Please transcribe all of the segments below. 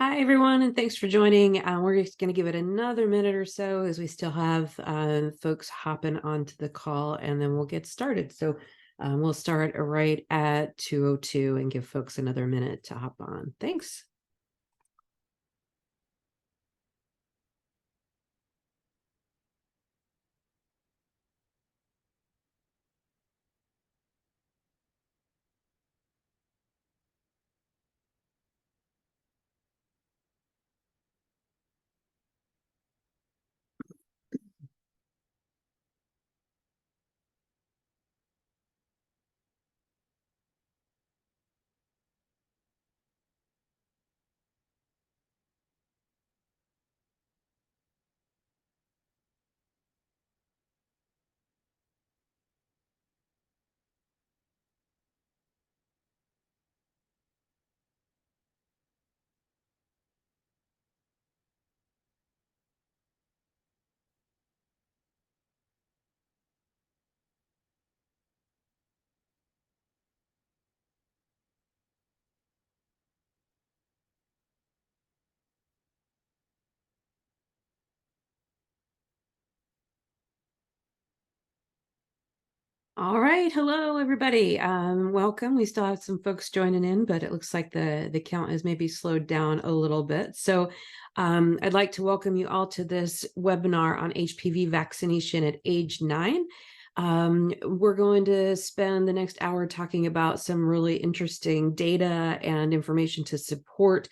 Hi, everyone, and thanks for joining. We're just going to give it another minute or so as we still have folks hopping onto the call, and then we'll get started. So we'll start right at 2:02 and give folks another minute to hop on. Thanks. All right. Hello, everybody. Welcome. We still have some folks joining in, but it looks like the count has maybe slowed down a little bit. So I'd like to welcome you all to this webinar on HPV vaccination at age 9. We're going to spend the next hour talking about some really interesting data and information to support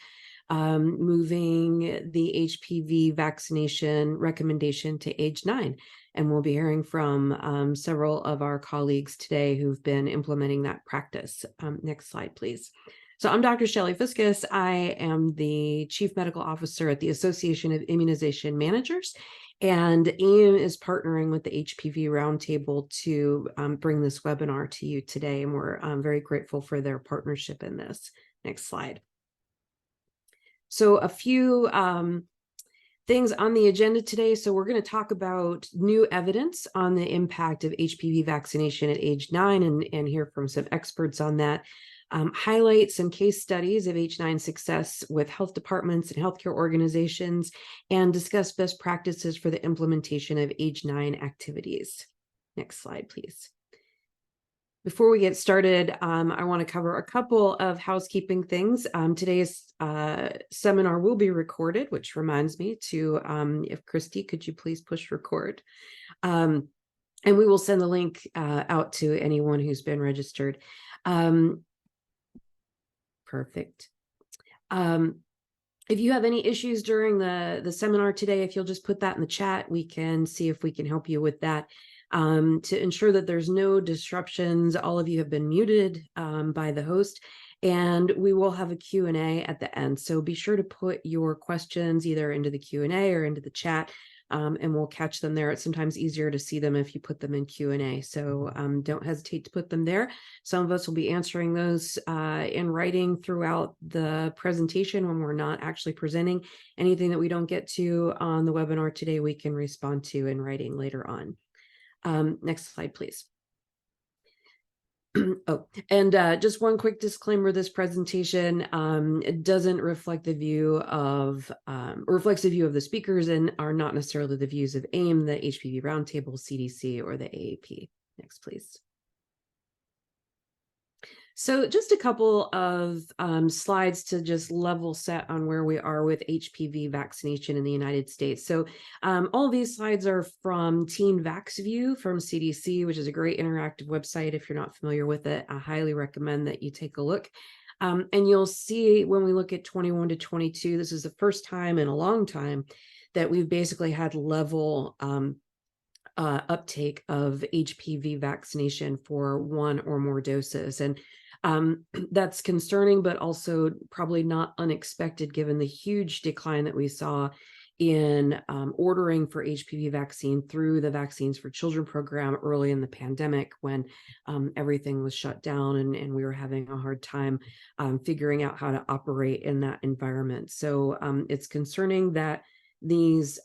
moving the HPV vaccination recommendation to age 9. And we'll be hearing from several of our colleagues today who've been implementing that practice. Next slide, please. So I'm Dr. Sherri Fiscus. I am the Chief Medical Officer at the Association of Immunization Managers, and AIM is partnering with the HPV Roundtable to bring this webinar to you today, and we're very grateful for their partnership in this. Next slide. So a few things on the agenda today. So we're going to talk about new evidence on the impact of HPV vaccination at age 9 and hear from some experts on that. Highlight some case studies of H9 success with health departments and healthcare organizations, and discuss best practices for the implementation of age 9 activities. Next slide, please. Before we get started, I want to cover a couple of housekeeping things. Today's seminar will be recorded, which reminds me to, if Christy, could you please push record? And we will send the link out to anyone who's been registered. Perfect. If you have any issues during the seminar today, if you'll just put that in the chat, we can see if we can help you with that. To ensure that there's no disruptions, all of you have been muted by the host, and we will have a Q&A at the end. So be sure to put your questions either into the Q&A or into the chat, and we'll catch them there. It's sometimes easier to see them if you put them in Q&A. So don't hesitate to put them there. Some of us will be answering those in writing throughout the presentation when we're not actually presenting. Anything that we don't get to on the webinar today, we can respond to in writing later on. Next slide, please. Oh, and just one quick disclaimer: this presentation it doesn't reflect the view of, reflects the view of the speakers and are not necessarily the views of AIM, the HPV Roundtable, CDC, or the AAP. Next, please. So just a couple of slides to just level set on where we are with HPV vaccination in the United States. So all these slides are from Teen VaxView from CDC, which is a great interactive website. If you're not familiar with it, I highly recommend that you take a look. And you'll see when we look at 21 to 22, this is the first time in a long time that we've basically had level uptake of HPV vaccination for one or more doses. And that's concerning, but also probably not unexpected given the huge decline that we saw in ordering for HPV vaccine through the Vaccines for Children program early in the pandemic, when everything was shut down and we were having a hard time figuring out how to operate in that environment. So it's concerning that these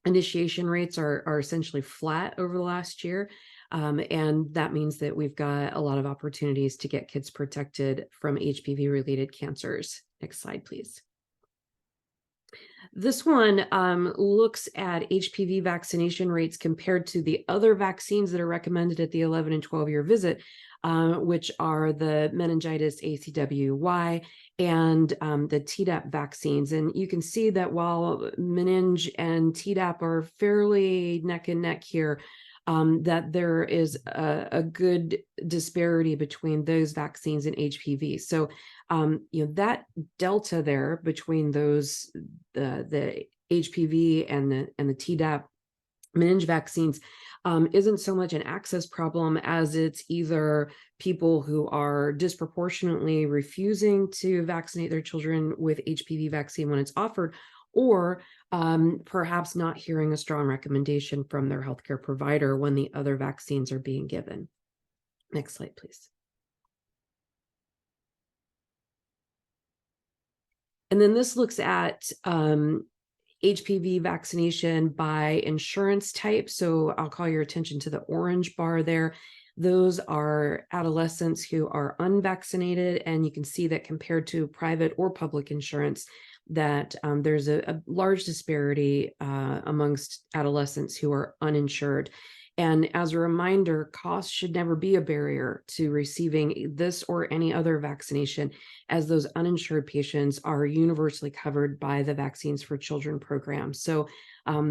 initiation rates are essentially flat over the last year. And that means that we've got a lot of opportunities to get kids protected from HPV-related cancers. Next slide, please. This one looks at HPV vaccination rates compared to the other vaccines that are recommended at the 11 and 12-year visit, which are the meningitis ACWY and the Tdap vaccines. And you can see that while meninge and Tdap are fairly neck and neck here, that there is a good disparity between those vaccines and HPV. So, that delta there between those, the HPV and the Tdap meninge vaccines isn't so much an access problem as it's either people who are disproportionately refusing to vaccinate their children with HPV vaccine when it's offered, or perhaps not hearing a strong recommendation from their healthcare provider when the other vaccines are being given. Next slide, please. And then this looks at HPV vaccination by insurance type. So I'll call your attention to the orange bar there. Those are adolescents who are unvaccinated, and you can see that compared to private or public insurance, that there's a large disparity amongst adolescents who are uninsured. And as a reminder, cost should never be a barrier to receiving this or any other vaccination, as those uninsured patients are universally covered by the Vaccines for Children program. So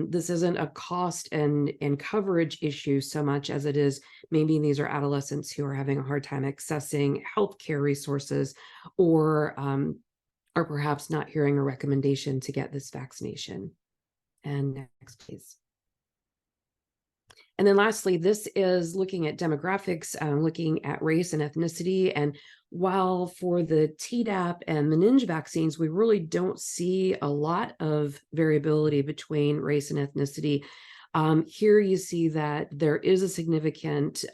this isn't a cost and coverage issue so much as it is maybe these are adolescents who are having a hard time accessing healthcare resources, or perhaps not hearing a recommendation to get this vaccination. And next, please. And then lastly, this is looking at demographics, looking at race and ethnicity. And while for the Tdap and meninge vaccines, we really don't see a lot of variability between race and ethnicity, here you see that there is a significant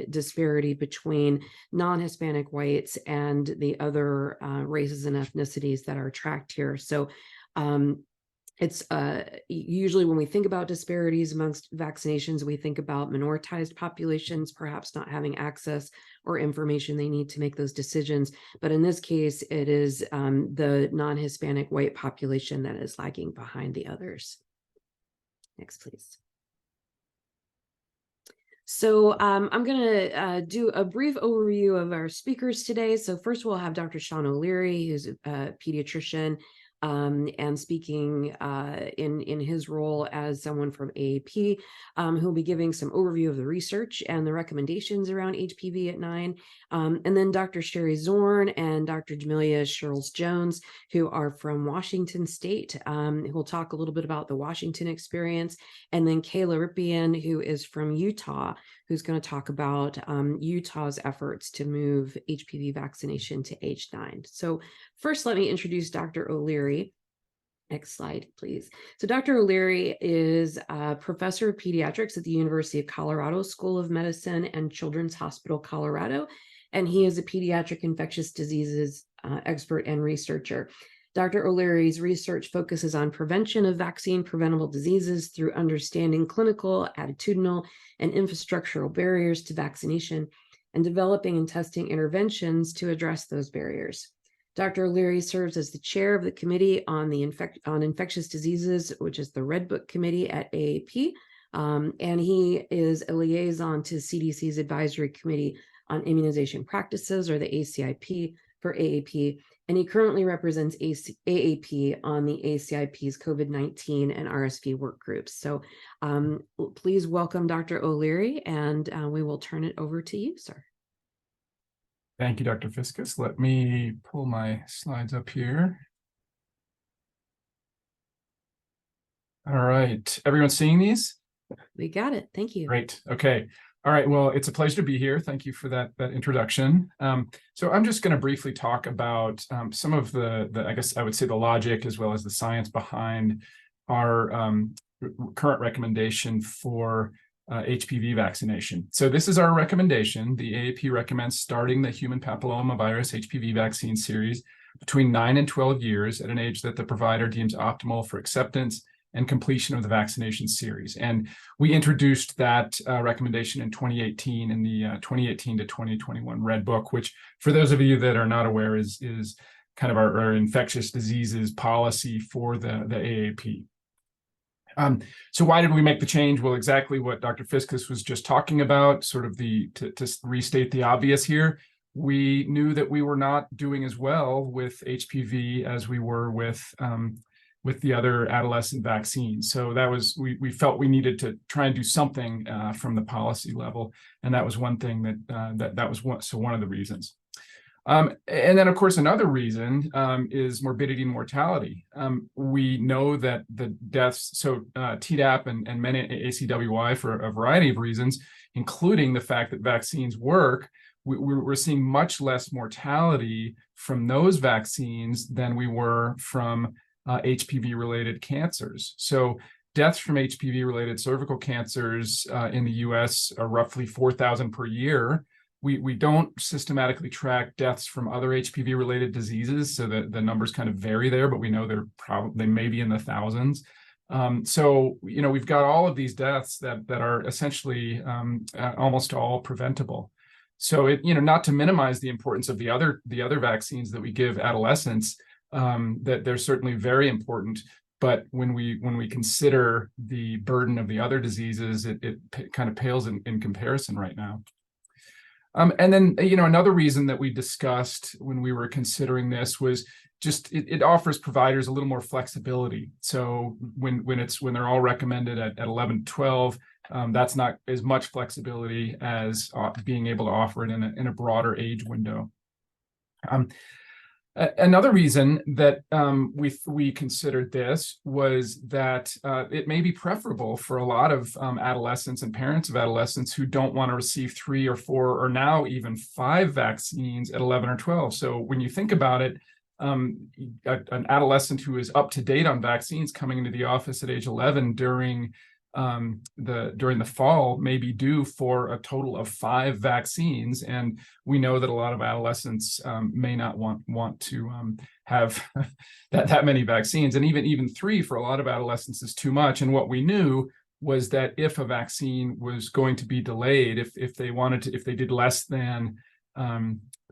disparity between non-Hispanic whites and the other races and ethnicities that are tracked here. So it's usually when we think about disparities amongst vaccinations, we think about minoritized populations perhaps not having access or information they need to make those decisions. But in this case, it is the non-Hispanic white population that is lagging behind the others. Next, please. So I'm going to do a brief overview of our speakers today. So first we'll have Dr. Sean O'Leary, who's a pediatrician, and speaking in his role as someone from AAP, who'll be giving some overview of the research and the recommendations around HPV at 9. And then Dr. Sherri Zorn and Dr. Jamilia Sherls-Jones, who are from Washington State, who'll talk a little bit about the Washington experience. And then Kayla Rypien, who is from Utah, who's going to talk about Utah's efforts to move HPV vaccination to age 9. So first, let me introduce Dr. O'Leary. Next slide, please. So Dr. O'Leary is a professor of pediatrics at the University of Colorado School of Medicine and Children's Hospital, Colorado, and he is a pediatric infectious diseases expert and researcher. Dr. O'Leary's research focuses on prevention of vaccine-preventable diseases through understanding clinical, attitudinal, and infrastructural barriers to vaccination, and developing and testing interventions to address those barriers. Dr. O'Leary serves as the chair of the Committee on Infectious Diseases, which is the Red Book Committee at AAP, and he is a liaison to CDC's Advisory Committee on Immunization Practices, or the ACIP, for AAP, and he currently represents AAP on the ACIP's COVID-19 and RSV work groups. So please welcome Dr. O'Leary, and we will turn it over to you, sir. Thank you, Dr. Fiscus. Let me pull my slides up here. All right, everyone seeing these? We got it. Thank you. Great. Okay. All right. Well, it's a pleasure to be here. Thank you for that introduction. So I'm just going to briefly talk about some of the, I guess I would say, the logic as well as the science behind our current recommendation for HPV vaccination. So this is our recommendation. The AAP recommends starting the Human Papillomavirus HPV vaccine series between 9 and 12 years at an age that the provider deems optimal for acceptance and completion of the vaccination series. And we introduced that recommendation in 2018 in the 2018 to 2021 Red Book, which for those of you that are not aware is kind of our infectious diseases policy for the AAP. So why did we make the change? Well, exactly what Dr. Fiscus was just talking about, sort of to restate the obvious here. We knew that we were not doing as well with HPV as we were with the other adolescent vaccines. So that was, we felt we needed to try and do something from the policy level. And that was one thing that was one of the reasons. And then, of course, another reason is morbidity and mortality. We know that the deaths, so Tdap and many ACWY for a variety of reasons, including the fact that vaccines work, we're seeing much less mortality from those vaccines than we were from HPV-related cancers. So deaths from HPV-related cervical cancers in the US are roughly 4,000 per year. We don't systematically track deaths from other HPV-related diseases, so the numbers kind of vary there, but we know they may be in the thousands. So, we've got all of these deaths that are essentially almost all preventable. So, not to minimize the importance of the other vaccines that we give adolescents, that they're certainly very important. But when we consider the burden of the other diseases, it kind of pales in comparison right now. And then, another reason that we discussed when we were considering this was just it offers providers a little more flexibility. So when they're all recommended at 11 to 12, that's not as much flexibility as being able to offer it in a broader age window. Another reason that we considered this was that it may be preferable for a lot of adolescents and parents of adolescents who don't want to receive 3 or 4 or now even 5 vaccines at 11 or 12. So when you think about it, an adolescent who is up to date on vaccines coming into the office at age 11 during the fall may be due for a total of 5 vaccines, and we know that a lot of adolescents may not want to have that many vaccines, and even 3 for a lot of adolescents is too much. And what we knew was that if a vaccine was going to be delayed, if they did less than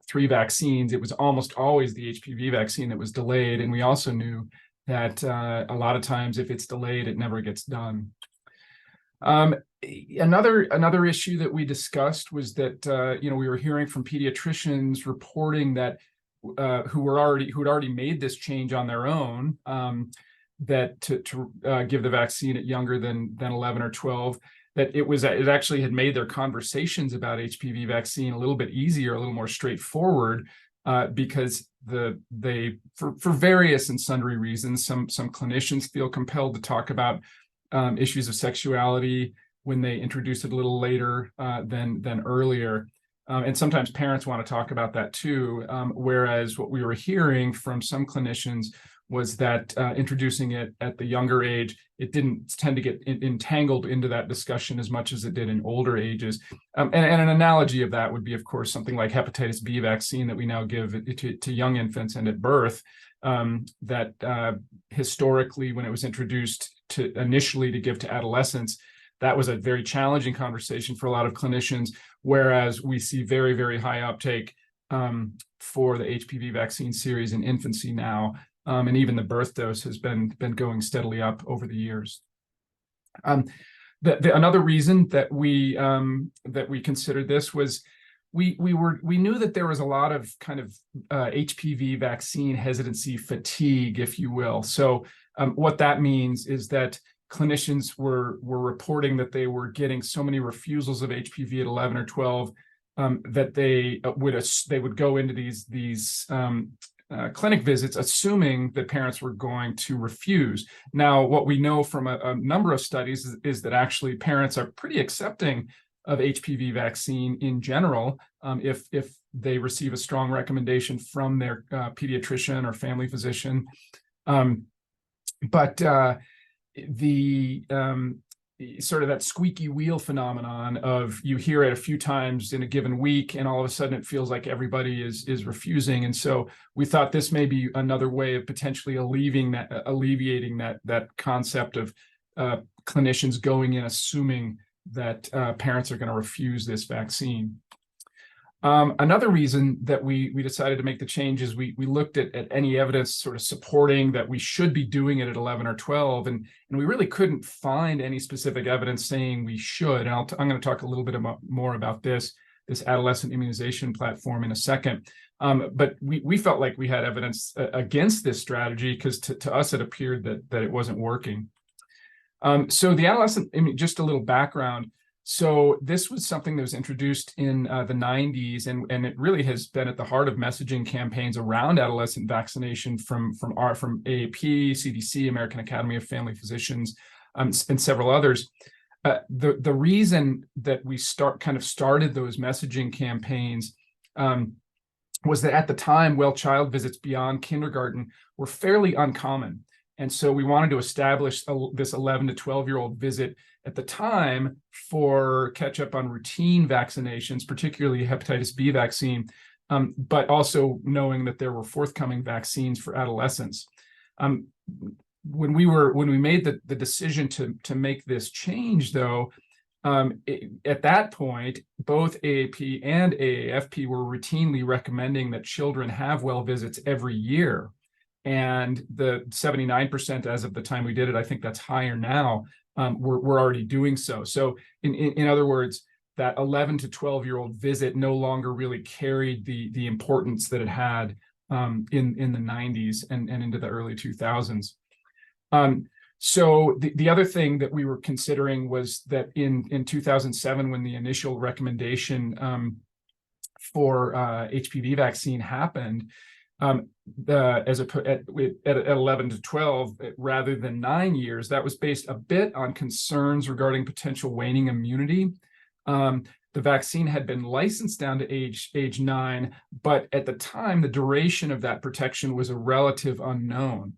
3 vaccines, it was almost always the HPV vaccine that was delayed. And we also knew that a lot of times if it's delayed, it never gets done. Another issue that we discussed was that we were hearing from pediatricians reporting that who had already made this change on their own, that to give the vaccine at younger than 11 or 12, that it actually had made their conversations about HPV vaccine a little bit easier, a little more straightforward, because for various and sundry reasons, some clinicians feel compelled to talk about issues of sexuality when they introduce it a little later than earlier. And sometimes parents want to talk about that too, whereas what we were hearing from some clinicians was that introducing it at the younger age, it didn't tend to get entangled into that discussion as much as it did in older ages. And an analogy of that would be, of course, something like hepatitis B vaccine that we now give to young infants and at birth, that historically, when it was introduced initially to give to adolescents, that was a very challenging conversation for a lot of clinicians, whereas we see very, very high uptake for the HPV vaccine series in infancy now, and even the birth dose has been going steadily up over the years. Another reason that we considered this was we knew that there was a lot of kind of HPV vaccine hesitancy fatigue, if you will. So what that means is that clinicians were reporting that they were getting so many refusals of HPV at 11 or 12 that they would go into these clinic visits assuming that parents were going to refuse. Now, what we know from a number of studies is that actually parents are pretty accepting of HPV vaccine in general, if they receive a strong recommendation from their pediatrician or family physician. But the sort of that squeaky wheel phenomenon of you hear it a few times in a given week and all of a sudden it feels like everybody is refusing. And so we thought this may be another way of potentially alleviating that concept of clinicians going in assuming that parents are going to refuse this vaccine. Another reason that we decided to make the change is we looked at any evidence sort of supporting that we should be doing it at 11 or 12, and we really couldn't find any specific evidence saying we should. And I'm going to talk a little bit more about this adolescent immunization platform in a second. But we felt like we had evidence against this strategy because to us it appeared that it wasn't working. So the adolescent, just a little background. So this was something that was introduced in the 90s, and it really has been at the heart of messaging campaigns around adolescent vaccination from AAP, CDC, American Academy of Family Physicians, and several others. The reason that we started those messaging campaigns was that at the time, well-child visits beyond kindergarten were fairly uncommon. And so we wanted to establish this 11 to 12-year-old visit at the time for catch up on routine vaccinations, particularly hepatitis B vaccine, but also knowing that there were forthcoming vaccines for adolescents. When we made the decision to make this change, though, at that point, both AAP and AAFP were routinely recommending that children have well visits every year. And the 79% as of the time we did it, I think that's higher now, we're already doing so. So in other words, that 11 to 12-year-old visit no longer really carried the importance that it had in the 90s and into the early 2000s. So the other thing that we were considering was that in 2007, when the initial recommendation for HPV vaccine happened, at 11 to 12 rather than 9 years, that was based a bit on concerns regarding potential waning immunity. The vaccine had been licensed down to age 9, but at the time, the duration of that protection was a relative unknown.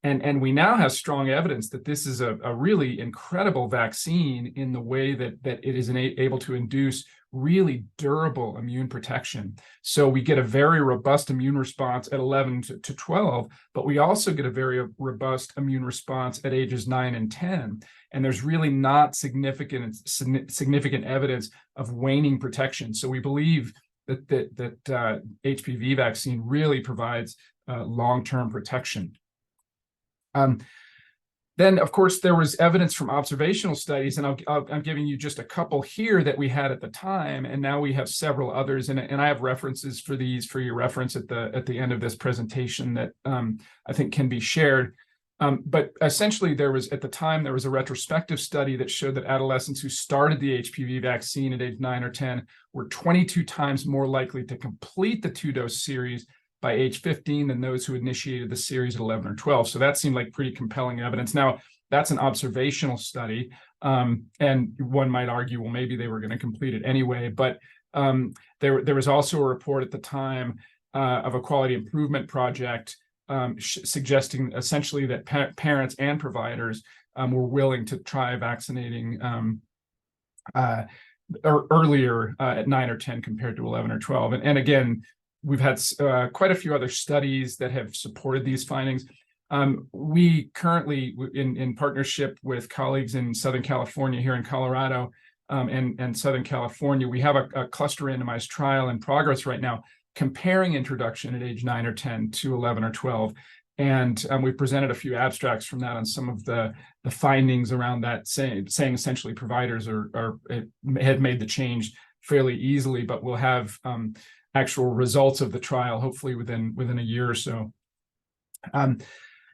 And we now have strong evidence that this is a really incredible vaccine in the way that it is able to induce really durable immune protection. So we get a very robust immune response at 11 to 12, but we also get a very robust immune response at ages 9 and 10. And there's really not significant evidence of waning protection. So we believe that HPV vaccine really provides long-term protection. Then, of course, there was evidence from observational studies, and I'm giving you just a couple here that we had at the time, and now we have several others, and I have references for these for your reference at the end of this presentation that I think can be shared. But essentially, at the time there was a retrospective study that showed that adolescents who started the HPV vaccine at age 9 or 10 were 22 times more likely to complete the 2-dose series by age 15 than those who initiated the series at 11 or 12. So that seemed like pretty compelling evidence. Now, that's an observational study, and one might argue, well, maybe they were going to complete it anyway. But there was also a report at the time of a quality improvement project suggesting essentially that parents and providers were willing to try vaccinating earlier at 9 or 10 compared to 11 or 12. And again, we've had quite a few other studies that have supported these findings. We currently, in partnership with colleagues in Southern California, here in Colorado, and Southern California, we have a cluster randomized trial in progress right now, comparing introduction at age 9 or 10 to 11 or 12. And we presented a few abstracts from that on some of the findings around that, saying essentially providers had made the change fairly easily, but we'll have actual results of the trial, hopefully within a year or so.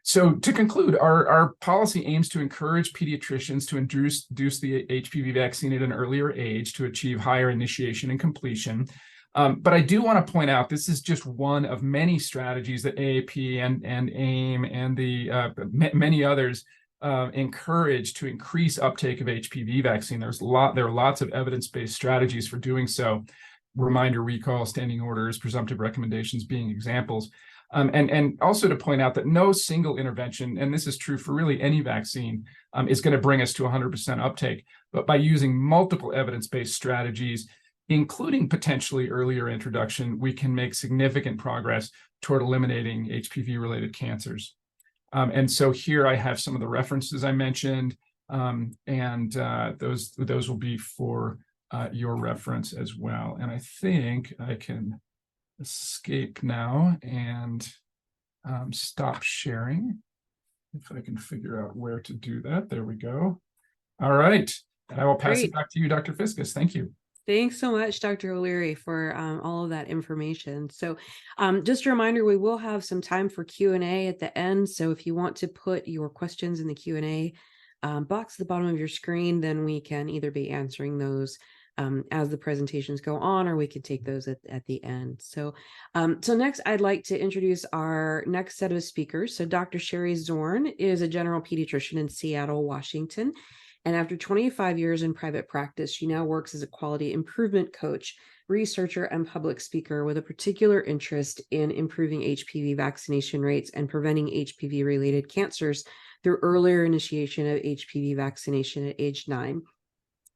So to conclude, our policy aims to encourage pediatricians to induce the HPV vaccine at an earlier age to achieve higher initiation and completion. But I do want to point out this is just one of many strategies that AAP and AIM and the many others encourage to increase uptake of HPV vaccine. There are lots of evidence-based strategies for doing so. Reminder recall, standing orders, presumptive recommendations being examples. And also to point out that no single intervention, and this is true for really any vaccine, is going to bring us to 100% uptake. But by using multiple evidence-based strategies, including potentially earlier introduction, we can make significant progress toward eliminating HPV-related cancers. And so here I have some of the references I mentioned, and those will be for your reference as well. And I think I can escape now and stop sharing. If I can figure out where to do that. There we go. All right. And I will pass it back to you, Dr. Fiscus. Thank you. Thanks so much, Dr. O'Leary, for all of that information. So just a reminder, we will have some time for Q&A at the end. So if you want to put your questions in the Q&A box at the bottom of your screen, then we can either be answering those as the presentations go on, or we could take those at the end. So, so next, I'd like to introduce our next set of speakers. So Dr. Sherri Zorn is a general pediatrician in Seattle, Washington. And after 25 years in private practice, she now works as a quality improvement coach, researcher, and public speaker with a particular interest in improving HPV vaccination rates and preventing HPV-related cancers through earlier initiation of HPV vaccination at age 9.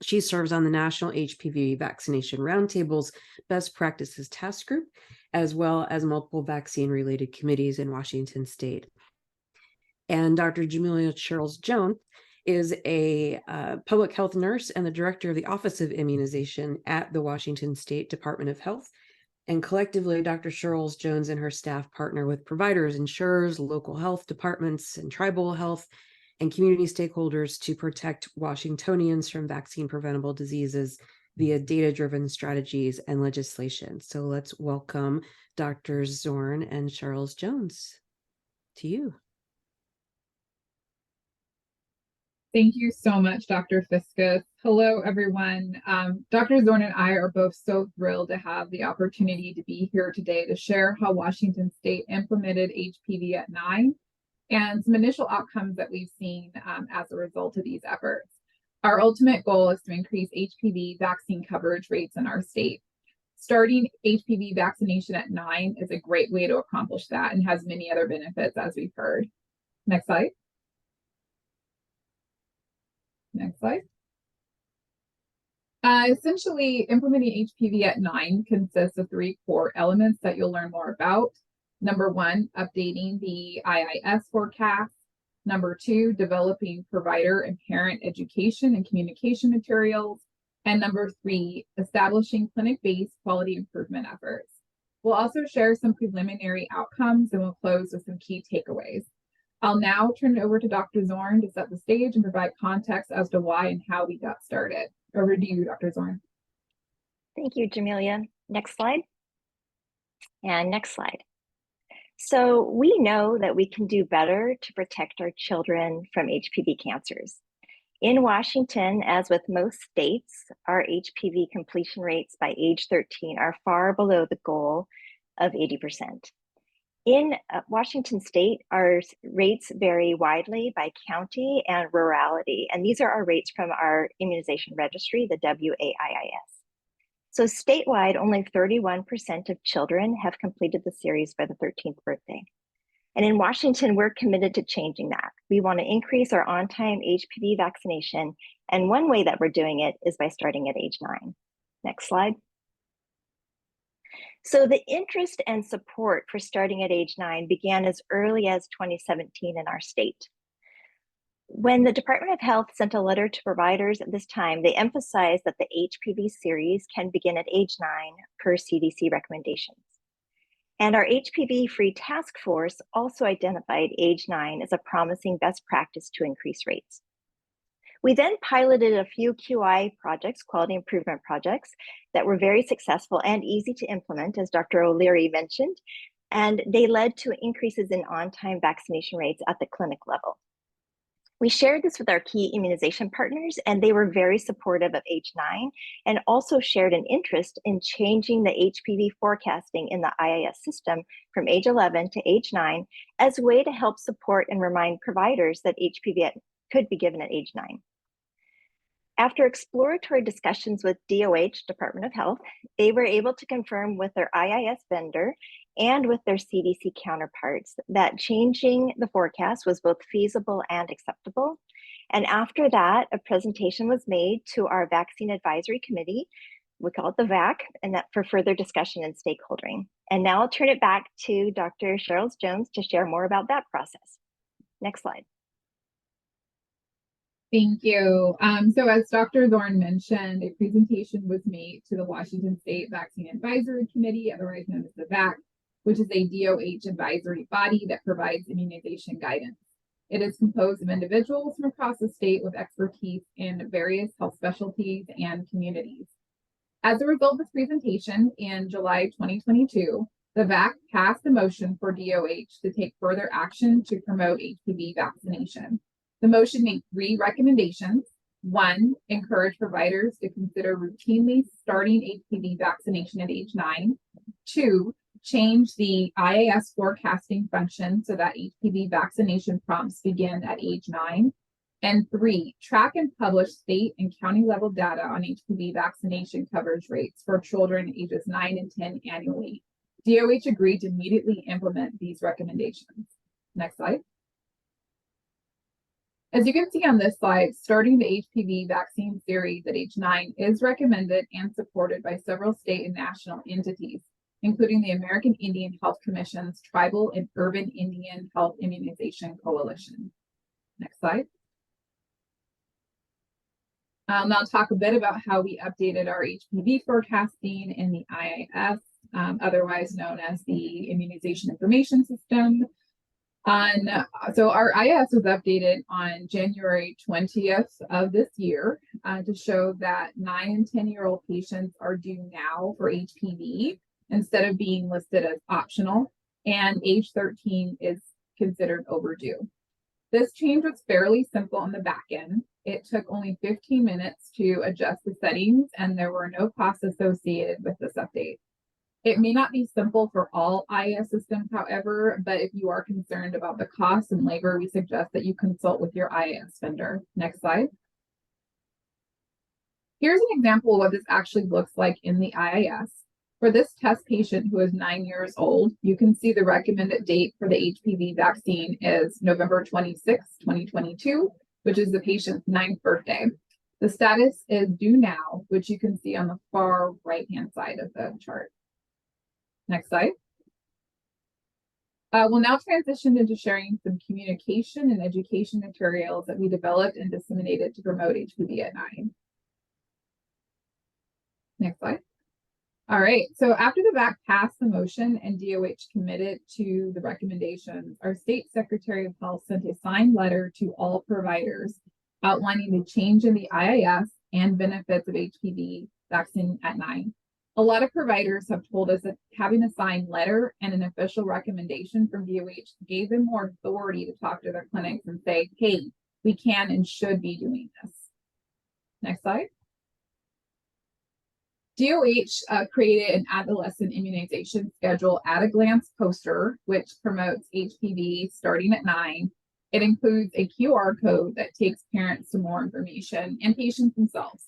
She serves on the National HPV Vaccination Roundtable's Best Practices Task Group, as well as multiple vaccine-related committees in Washington State. And Dr. Jamilia Sherls-Jones is a public health nurse and the director of the Office of Immunization at the Washington State Department of Health. And collectively, Dr. Sherls-Jones and her staff partner with providers, insurers, local health departments, and tribal health and community stakeholders to protect Washingtonians from vaccine-preventable diseases via data-driven strategies and legislation. So let's welcome Dr. Zorn and Sherls-Jones to you. Thank you so much, Dr. Fiscus. Hello, everyone. Dr. Zorn and I are both so thrilled to have the opportunity to be here today to share how Washington State implemented HPV at 9 and some initial outcomes that we've seen as a result of these efforts. Our ultimate goal is to increase HPV vaccine coverage rates in our state. Starting HPV vaccination at 9 is a great way to accomplish that and has many other benefits, as we've heard. Next slide. Next slide. Essentially, implementing HPV at 9 consists of 3 core elements that you'll learn more about. Number 1, updating the IIS forecast. Number 2, developing provider and parent education and communication materials. And number 3, establishing clinic-based quality improvement efforts. We'll also share some preliminary outcomes and we'll close with some key takeaways. I'll now turn it over to Dr. Zorn to set the stage and provide context as to why and how we got started. Over to you, Dr. Zorn. Thank you, Jamilia. Next slide. And next slide. So we know that we can do better to protect our children from HPV cancers. In Washington, as with most states, our HPV completion rates by age 13 are far below the goal of 80%. In Washington State, our rates vary widely by county and rurality, and these are our rates from our immunization registry, the WAIIS. So statewide, only 31% of children have completed the series by the 13th birthday. And in Washington, we're committed to changing that. We want to increase our on-time HPV vaccination, and one way that we're doing it is by starting at age 9. Next slide. So the interest and support for starting at age 9 began as early as 2017 in our state. When the Department of Health sent a letter to providers at this time, they emphasized that the HPV series can begin at age 9 per CDC recommendations. And our HPV-free task force also identified age 9 as a promising best practice to increase rates. We then piloted a few QI projects, quality improvement projects, that were very successful and easy to implement, as Dr. O'Leary mentioned, and they led to increases in on-time vaccination rates at the clinic level. We shared this with our key immunization partners, and they were very supportive of age 9 and also shared an interest in changing the HPV forecasting in the IIS system from age 11 to age 9 as a way to help support and remind providers that HPV could be given at age 9. After exploratory discussions with DOH, Department of Health, they were able to confirm with their IIS vendor and with their CDC counterparts that changing the forecast was both feasible and acceptable. And after that, a presentation was made to our Vaccine Advisory Committee, we call it the VAC, and that for further discussion and stakeholdering. And now I'll turn it back to Dr. Sherls-Jones to share more about that process. Next slide. Thank you. So as Dr. Zorn mentioned, a presentation was made to the Washington State Vaccine Advisory Committee, otherwise known as the VAC, which is a DOH advisory body that provides immunization guidance. It is composed of individuals from across the state with expertise in various health specialties and communities. As a result of this presentation, in July 2022, the VAC passed a motion for DOH to take further action to promote HPV vaccination. The motion made 3 recommendations. 1, encourage providers to consider routinely starting HPV vaccination at age 9. 2, change the IAS forecasting function so that HPV vaccination prompts begin at age 9. And 3, track and publish state and county level data on HPV vaccination coverage rates for children ages 9 and 10 annually. DOH agreed to immediately implement these recommendations. Next slide. As you can see on this slide, starting the HPV vaccine series at age 9 is recommended and supported by several state and national entities, including the American Indian Health Commission's Tribal and Urban Indian Health Immunization Coalition. Next slide. I'll now talk a bit about how we updated our HPV forecasting in the IIS, otherwise known as the Immunization Information System. So our IIS was updated on January 20th of this year to show that 9 and 10-year-old patients are due now for HPV instead of being listed as optional, and age 13 is considered overdue. This change was fairly simple on the back end. It took only 15 minutes to adjust the settings, and there were no costs associated with this update. It may not be simple for all IAS systems, however, but if you are concerned about the cost and labor, we suggest that you consult with your IAS vendor. Next slide. Here's an example of what this actually looks like in the IAS. For this test patient who is 9 years old, you can see the recommended date for the HPV vaccine is November 26, 2022, which is the patient's 9th birthday. The status is due now, which you can see on the far right-hand side of the chart. Next slide. We'll now transition into sharing some communication and education materials that we developed and disseminated to promote HPV at 9. Next slide. All right, so after the VAC passed the motion and DOH committed to the recommendations, our State Secretary of Health sent a signed letter to all providers outlining the change in the IIS and benefits of HPV vaccine at 9. A lot of providers have told us that having a signed letter and an official recommendation from DOH gave them more authority to talk to their clinics and say, hey, we can and should be doing this. Next slide. DOH created an adolescent immunization schedule at a glance poster, which promotes HPV starting at 9. It includes a QR code that takes parents to more information and patients themselves.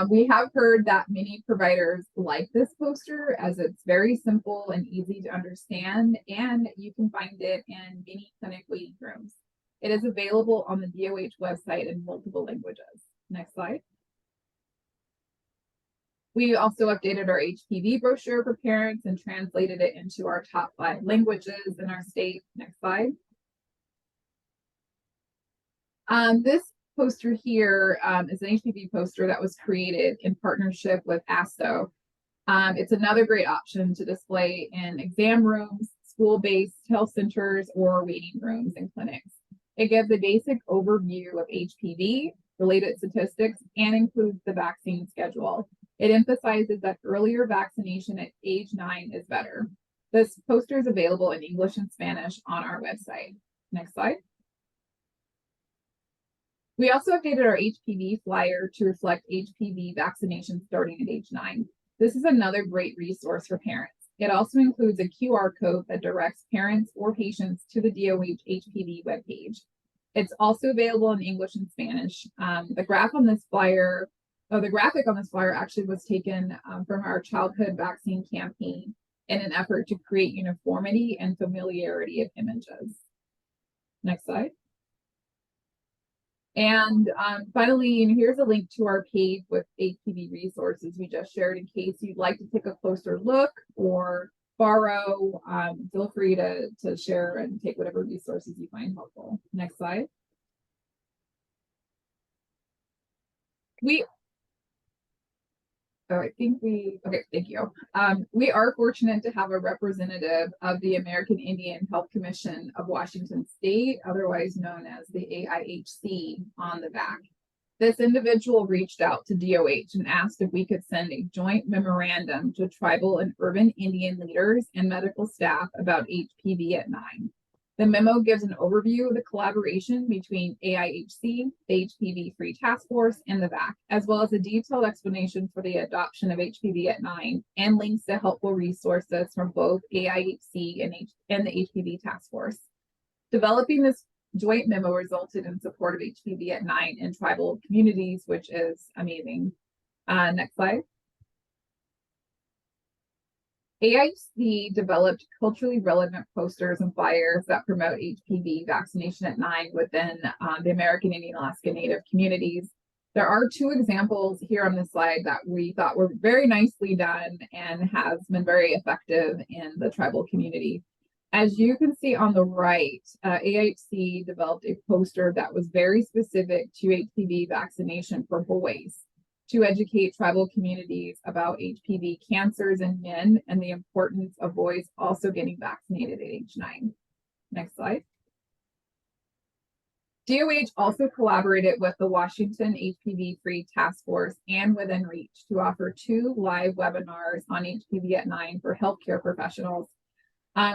We have heard that many providers like this poster as it's very simple and easy to understand, and you can find it in many clinic waiting rooms. It is available on the DOH website in multiple languages. Next slide. We also updated our HPV brochure for parents and translated it into our top 5 languages in our state. Next slide. This poster here is an HPV poster that was created in partnership with ASTO. It's another great option to display in exam rooms, school-based health centers, or waiting rooms and clinics. It gives a basic overview of HPV, related statistics, and includes the vaccine schedule. It emphasizes that earlier vaccination at age 9 is better. This poster is available in English and Spanish on our website. Next slide. We also updated our HPV flyer to reflect HPV vaccination starting at age 9. This is another great resource for parents. It also includes a QR code that directs parents or patients to the DOH HPV webpage. It's also available in English and Spanish. The graphic on this flyer actually was taken from our childhood vaccine campaign in an effort to create uniformity and familiarity of images. Next slide. And finally, here's a link to our page with HPV resources we just shared in case you'd like to take a closer look or borrow. Feel free to share and take whatever resources you find helpful. Next slide. Okay, thank you. We are fortunate to have a representative of the American Indian Health Commission of Washington State, otherwise known as the AIHC, on the back. This individual reached out to DOH and asked if we could send a joint memorandum to tribal and urban Indian leaders and medical staff about HPV at 9. The memo gives an overview of the collaboration between AIHC, the HPV-free task force, and the VAC, as well as a detailed explanation for the adoption of HPV at 9 and links to helpful resources from both AIHC and the HPV task force. Developing this joint memo resulted in support of HPV at 9 in tribal communities, which is amazing. Next slide. AIHC developed culturally relevant posters and flyers that promote HPV vaccination at 9 within the American Indian Alaska Native communities. There are 2 examples here on this slide that we thought were very nicely done and has been very effective in the tribal community. As you can see on the right, AIHC developed a poster that was very specific to HPV vaccination for boys, to educate tribal communities about HPV cancers in men and the importance of boys also getting vaccinated at age 9. Next slide. DOH also collaborated with the Washington HPV-free task force and Within Reach to offer 2 live webinars on HPV at 9 for healthcare professionals.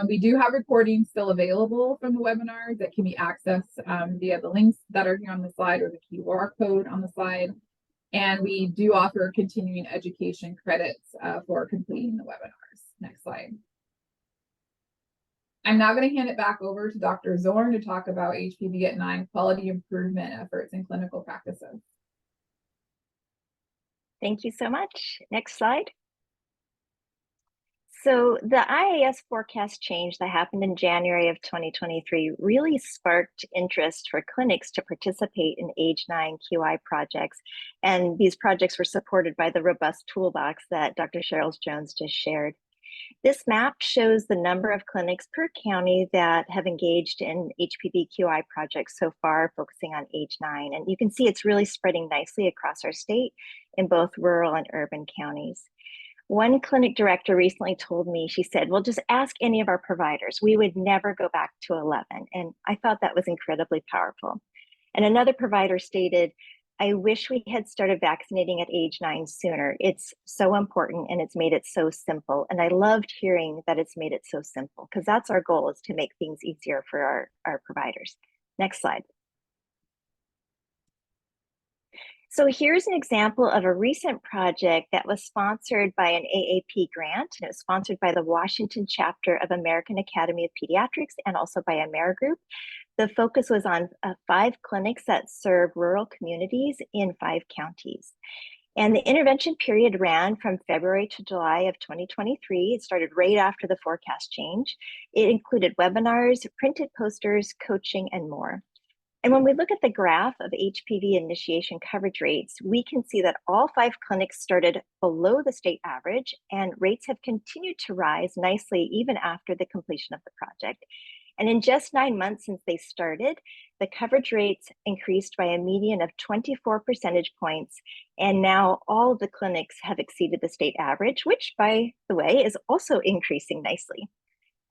We do have recordings still available from the webinars that can be accessed via the links that are here on the slide or the QR code on the slide. And we do offer continuing education credits for completing the webinars. Next slide. I'm now going to hand it back over to Dr. Zorn to talk about HPV at 9 quality improvement efforts in clinical practices. Thank you so much. Next slide. So the IAS forecast change that happened in January of 2023 really sparked interest for clinics to participate in age 9 QI projects. And these projects were supported by the robust toolbox that Dr. Sherls-Jones just shared. This map shows the number of clinics per county that have engaged in HPV QI projects so far, focusing on age 9. And you can see it's really spreading nicely across our state in both rural and urban counties. One clinic director recently told me, she said, well, just ask any of our providers. We would never go back to 11. And I thought that was incredibly powerful. And another provider stated, I wish we had started vaccinating at age 9 sooner. It's so important and it's made it so simple. And I loved hearing that it's made it so simple because that's our goal, is to make things easier for our providers. Next slide. So here's an example of a recent project that was sponsored by an AAP grant. And it was sponsored by the Washington chapter of American Academy of Pediatrics and also by AmeriGroup. The focus was on 5 clinics that serve rural communities in 5 counties. And the intervention period ran from February to July of 2023. It started right after the forecast change. It included webinars, printed posters, coaching, and more. And when we look at the graph of HPV initiation coverage rates, we can see that all 5 clinics started below the state average, and rates have continued to rise nicely even after the completion of the project. And in just 9 months since they started, the coverage rates increased by a median of 24 percentage points. And now all of the clinics have exceeded the state average, which, by the way, is also increasing nicely.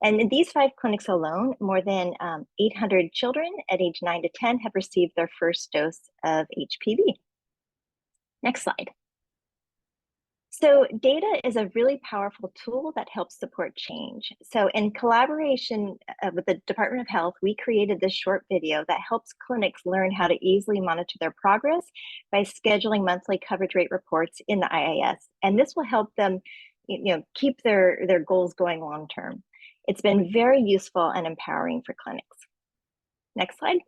And in these 5 clinics alone, more than 800 children at age 9 to 10 have received their first dose of HPV. Next slide. So data is a really powerful tool that helps support change. So in collaboration with the Department of Health, we created this short video that helps clinics learn how to easily monitor their progress by scheduling monthly coverage rate reports in the IAS. And this will help them, keep their goals going long term. It's been very useful and empowering for clinics. Next slide.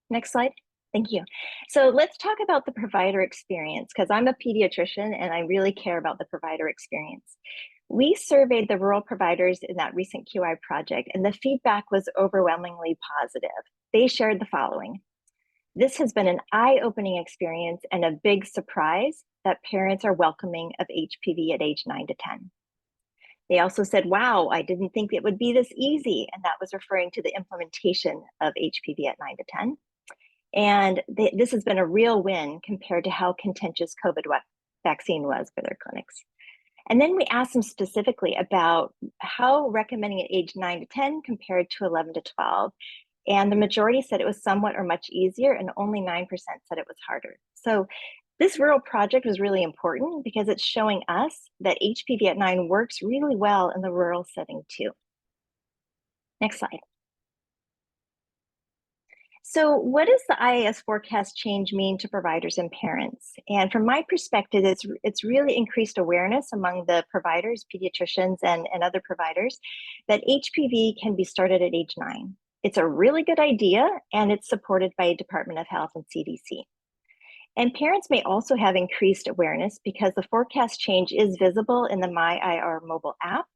Next slide. Thank you. So let's talk about the provider experience, because I'm a pediatrician and I really care about the provider experience. We surveyed the rural providers in that recent QI project, and the feedback was overwhelmingly positive. They shared the following. This has been an eye-opening experience and a big surprise that parents are welcoming of HPV at age 9 to 10. They also said, wow, I didn't think it would be this easy. And that was referring to the implementation of HPV at 9 to 10. And this has been a real win compared to how contentious COVID vaccine was for their clinics. And then we asked them specifically about how recommending at age 9 to 10 compared to 11 to 12. And the majority said it was somewhat or much easier, and only 9% said it was harder. So this rural project was really important because it's showing us that HPV at 9 works really well in the rural setting too. Next slide. So what does the IAS forecast change mean to providers and parents? And from my perspective, it's really increased awareness among the providers, pediatricians, and other providers that HPV can be started at age 9. It's a really good idea, and it's supported by Department of Health and CDC. And parents may also have increased awareness because the forecast change is visible in the MyIR mobile app,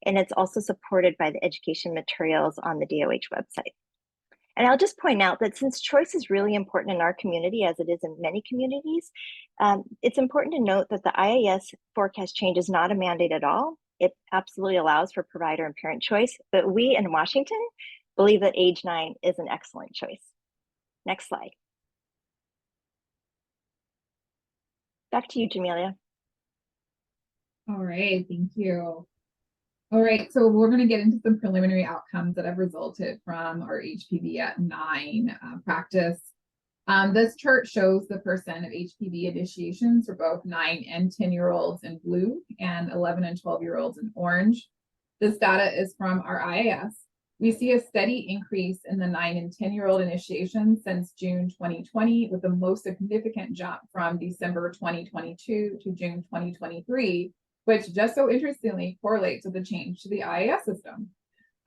and it's also supported by the education materials on the DOH website. And I'll just point out that since choice is really important in our community, as it is in many communities, it's important to note that the IAS forecast change is not a mandate at all. It absolutely allows for provider and parent choice, but we in Washington believe that age 9 is an excellent choice. Next slide. Back to you, Jamilia. All right, thank you. All right, so we're going to get into some preliminary outcomes that have resulted from our HPV at 9 practice. This chart shows the percent of HPV initiations for both 9 and 10-year-olds in blue and 11 and 12-year-olds in orange. This data is from our IAS. We see a steady increase in the 9 and 10-year-old initiations since June 2020, with the most significant jump from December 2022 to June 2023, which just so interestingly correlates with the change to the IAS system.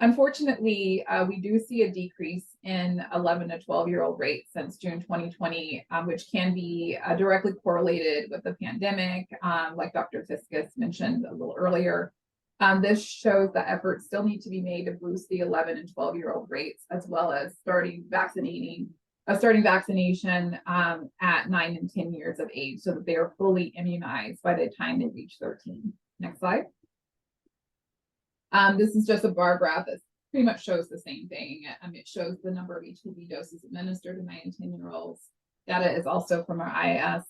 Unfortunately, we do see a decrease in 11 to 12-year-old rates since June 2020, which can be directly correlated with the pandemic, like Dr. Fiscus mentioned a little earlier. This shows that efforts still need to be made to boost the 11 and 12-year-old rates, as well as starting vaccination at 9 and 10 years of age, so that they are fully immunized by the time they reach 13. Next slide. This is just a bar graph that pretty much shows the same thing. It shows the number of HPV doses administered to 9 and 10-year-olds. Data is also from our IAS.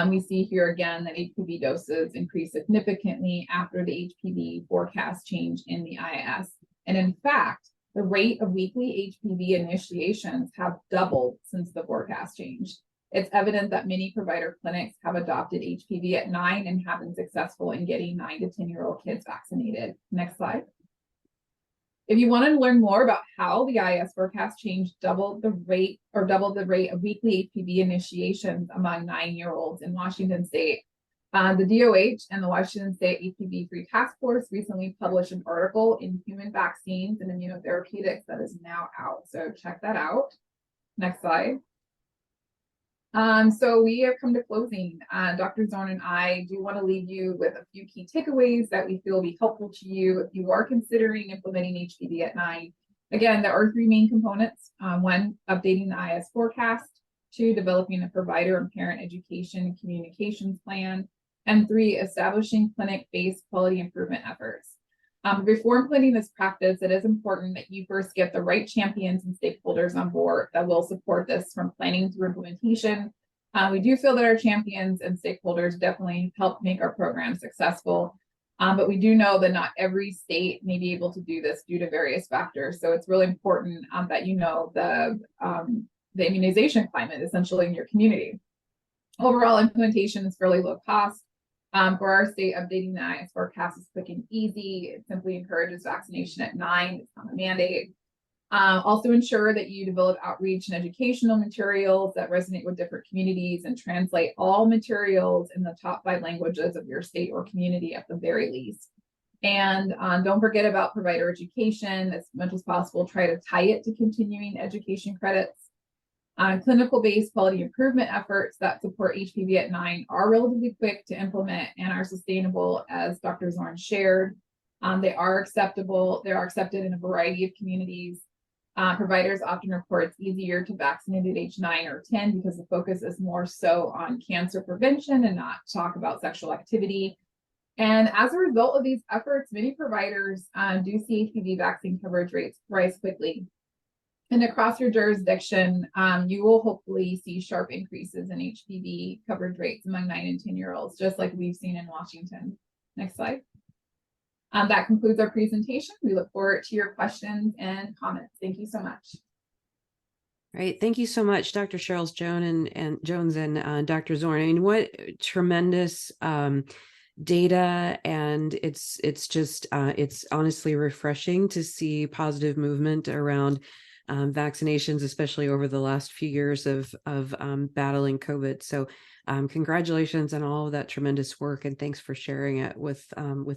We see here again that HPV doses increase significantly after the HPV forecast change in the IAS. And in fact, the rate of weekly HPV initiations have doubled since the forecast change. It's evident that many provider clinics have adopted HPV at 9 and have been successful in getting 9 to 10-year-old kids vaccinated. Next slide. If you want to learn more about how the IAS forecast change doubled the rate of weekly HPV initiations among 9-year-olds in Washington State, the DOH and the Washington State HPV-free Task Force recently published an article in Human Vaccines and Immunotherapeutics that is now out. So check that out. Next slide. So we have come to closing. Dr. Zorn and I do want to leave you with a few key takeaways that we feel will be helpful to you if you are considering implementing HPV at 9. Again, there are 3 main components. 1, updating the IAS forecast. 2, developing a provider and parent education and communications plan. And 3, establishing clinic-based quality improvement efforts. Before implementing this practice, it is important that you first get the right champions and stakeholders on board that will support this from planning through implementation. We do feel that our champions and stakeholders definitely help make our program successful, but we do know that not every state may be able to do this due to various factors. So it's really important that you know the immunization climate essentially in your community. Overall implementation is fairly low cost. For our state, updating the IAS forecast is quick and easy. It simply encourages vaccination at 9. It's not a mandate. Also ensure that you develop outreach and educational materials that resonate with different communities and translate all materials in the top 5 languages of your state or community at the very least. And don't forget about provider education. As much as possible, try to tie it to continuing education credits. Clinical-based quality improvement efforts that support HPV at 9 are relatively quick to implement and are sustainable, as Dr. Zorn shared. They are acceptable. They are accepted in a variety of communities. Providers often report it's easier to vaccinate at age 9 or 10 because the focus is more so on cancer prevention and not talk about sexual activity. And as a result of these efforts, many providers do see HPV vaccine coverage rates rise quickly. And across your jurisdiction, you will hopefully see sharp increases in HPV coverage rates among 9 and 10-year-olds, just like we've seen in Washington. Next slide. That concludes our presentation. We look forward to your questions and comments. Thank you so much. Right. Thank you so much, Dr. Sherls-Jones and Dr. Zorn. I mean, what tremendous data, and it's just it's honestly refreshing to see positive movement around vaccinations, especially over the last few years of battling COVID. So congratulations on all of that tremendous work, and thanks for sharing it with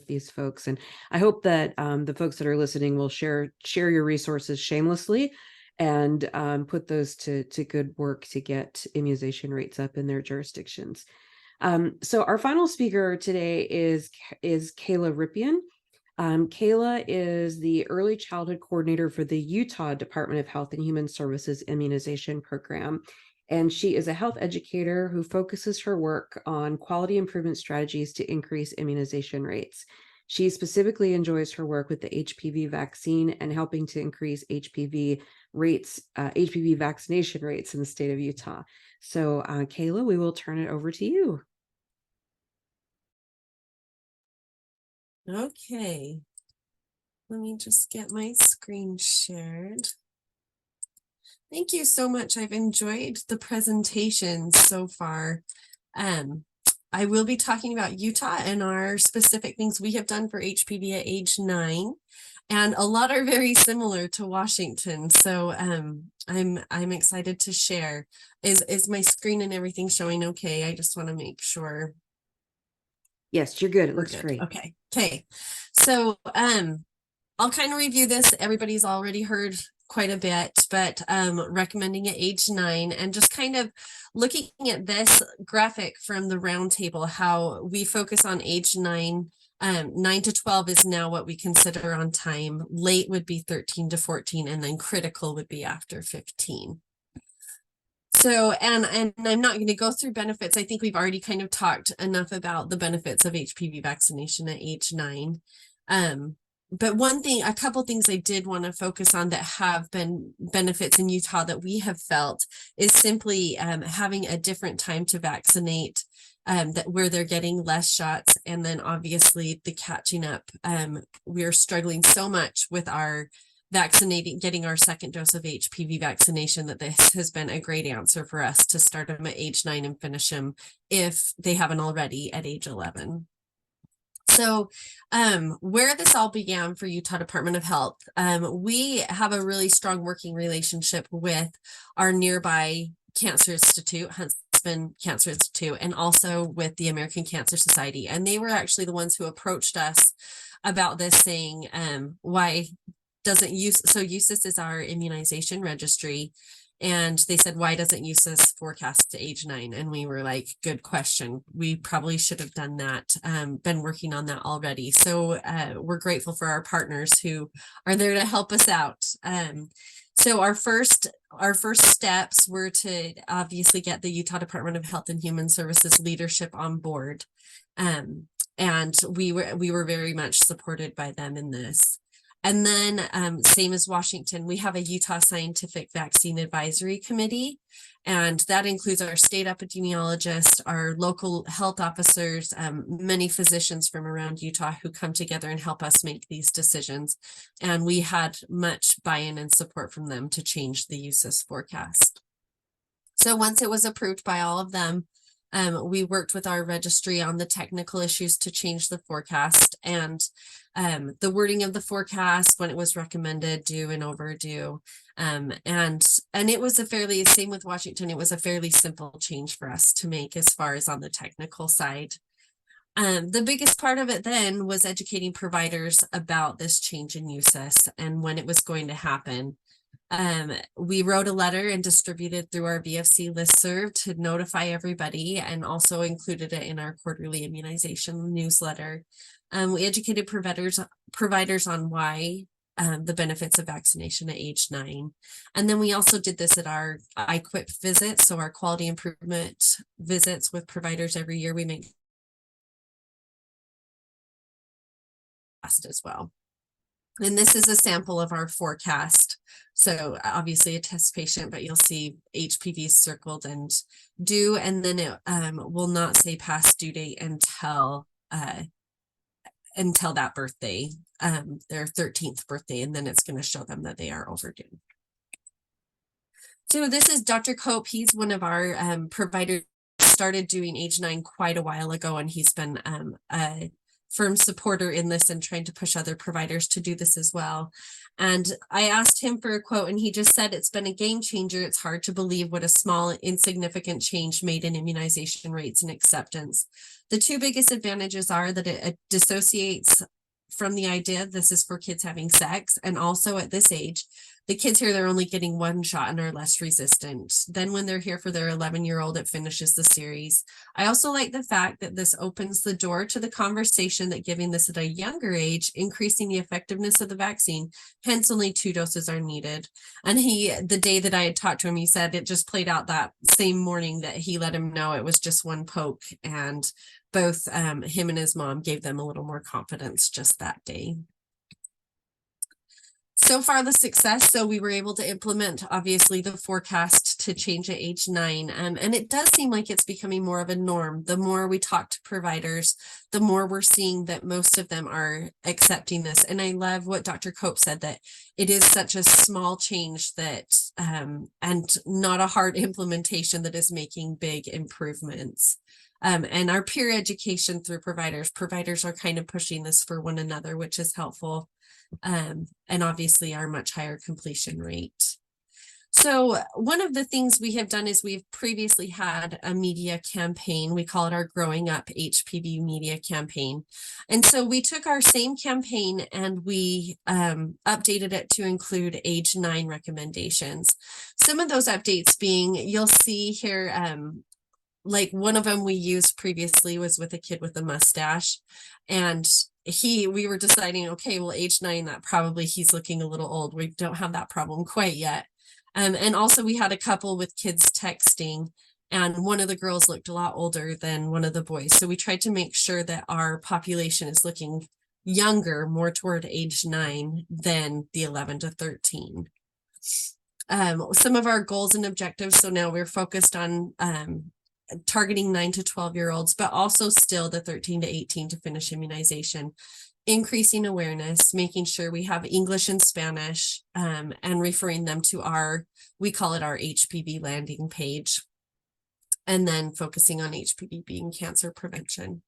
these folks. And I hope that the folks that are listening will share your resources shamelessly and put those to good work to get immunization rates up in their jurisdictions. So our final speaker today is Kayla Rypien. Kayla is the Early Childhood Coordinator for the Utah Department of Health and Human Services Immunization Program. And she is a health educator who focuses her work on quality improvement strategies to increase immunization rates. She specifically enjoys her work with the HPV vaccine and helping to increase HPV vaccination rates in the state of Utah. So Kayla, we will turn it over to you. Okay, let me just get my screen shared. Thank you so much. I've enjoyed the presentations so far. I will be talking about Utah and our specific things we have done for HPV at age 9, and a lot are very similar to Washington. So I'm excited to share. Is my screen and everything showing okay? I just want to make sure. Yes, you're good. It looks good. great. Okay. So I'll kind of review this. Everybody's already heard quite a bit, but recommending at age 9, and just kind of looking at this graphic from the roundtable, how we focus on age 9. 9 to 12 is now what we consider on time. Late would be 13 to 14, and then critical would be after 15. So, and I'm not going to go through benefits. I think we've already kind of talked enough about the benefits of HPV vaccination at age 9. But a couple things I did want to focus on that have been benefits in Utah that we have felt is simply having a different time to vaccinate, where they're getting less shots. And then obviously the catching up. We're struggling so much with our getting our second dose of HPV vaccination that this has been a great answer for us to start them at age 9 and finish them if they haven't already at age 11. So where this all began for Utah Department of Health, we have a really strong working relationship with our nearby Cancer Institute, Huntsman Cancer Institute, and also with the American Cancer Society. And they were actually the ones who approached us about this, saying, why doesn't USIS is our immunization registry. And they said, why doesn't USIS forecast to age 9? And we were like, good question. We probably should have done that, been working on that already. So we're grateful for our partners who are there to help us out. So our first steps were to obviously get the Utah Department of Health and Human Services leadership on board. And we were very much supported by them in this. And then same as Washington, we have a Utah Scientific Vaccine Advisory Committee, and that includes our state epidemiologists, our local health officers, many physicians from around Utah who come together and help us make these decisions. And we had much buy-in and support from them to change the USIS forecast. So once it was approved by all of them, we worked with our registry on the technical issues to change the forecast, and the wording of the forecast when it was recommended, due and overdue. And it was same with Washington, it was a fairly simple change for us to make as far as on the technical side. The biggest part of it then was educating providers about this change in USIS and when it was going to happen. We wrote a letter and distributed through our VFC listserv to notify everybody, and also included it in our quarterly immunization newsletter. We educated providers on why the benefits of vaccination at age 9. And then we also did this at our IQIP visits, so our quality improvement visits with providers every year. We make as well. And this is a sample of our forecast. So obviously a test patient, but you'll see HPV circled and due, and then it will not say past due date until that birthday, their 13th birthday, and then it's going to show them that they are overdue. So this is Dr. Cope. He's one of our providers, started doing age 9 quite a while ago, and he's been a firm supporter in this and trying to push other providers to do this as well. And I asked him for a quote, and he just said, "It's been a game changer. It's hard to believe what a small, insignificant change made in immunization rates and acceptance. The two biggest advantages are that it dissociates from the idea this is for kids having sex, and also at this age, the kids here, they're only getting one shot and are less resistant. Then when they're here for their 11-year-old, it finishes the series. I also like the fact that this opens the door to the conversation that giving this at a younger age, increasing the effectiveness of the vaccine, hence only 2 doses are needed." And the day that I had talked to him, he said it just played out that same morning that he let him know it was just 1 poke, and both him and his mom gave them a little more confidence just that day. So far, the success, so we were able to implement, obviously, the forecast to change at age 9. And it does seem like it's becoming more of a norm. The more we talk to providers, the more we're seeing that most of them are accepting this. And I love what Dr. Cope said, that it is such a small change that, and not a hard implementation, that is making big improvements. And our peer education through providers are kind of pushing this for one another, which is helpful. And obviously our much higher completion rate. So one of the things we have done is we've previously had a media campaign. We call it our Growing Up HPV media campaign. And so we took our same campaign and we updated it to include age 9 recommendations. Some of those updates being, you'll see here, like one of them we used previously was with a kid with a mustache, and we were deciding, okay, well, age 9, that probably he's looking a little old. We don't have that problem quite yet. And also we had a couple with kids texting, and one of the girls looked a lot older than one of the boys. So we tried to make sure that our population is looking younger, more toward age 9 than the 11 to 13. Some of our goals and objectives. So now we're focused on targeting 9 to 12-year-olds, but also still the 13 to 18 to finish immunization, increasing awareness, making sure we have English and Spanish, and referring them to we call it our HPV landing page, and then focusing on HPV being cancer prevention.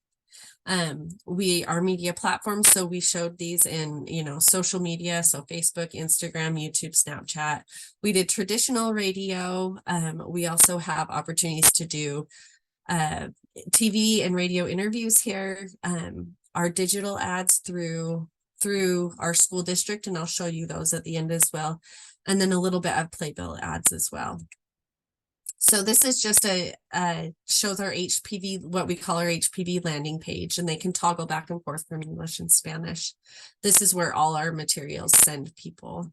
Our media platforms, so we showed these in, social media, so Facebook, Instagram, YouTube, Snapchat. We did traditional radio. We also have opportunities to do TV and radio interviews here. Our digital ads through our school district, and I'll show you those at the end as well. And then a little bit of playbill ads as well. So this is just shows our HPV, what we call our HPV landing page, and they can toggle back and forth from English and Spanish. This is where all our materials send people.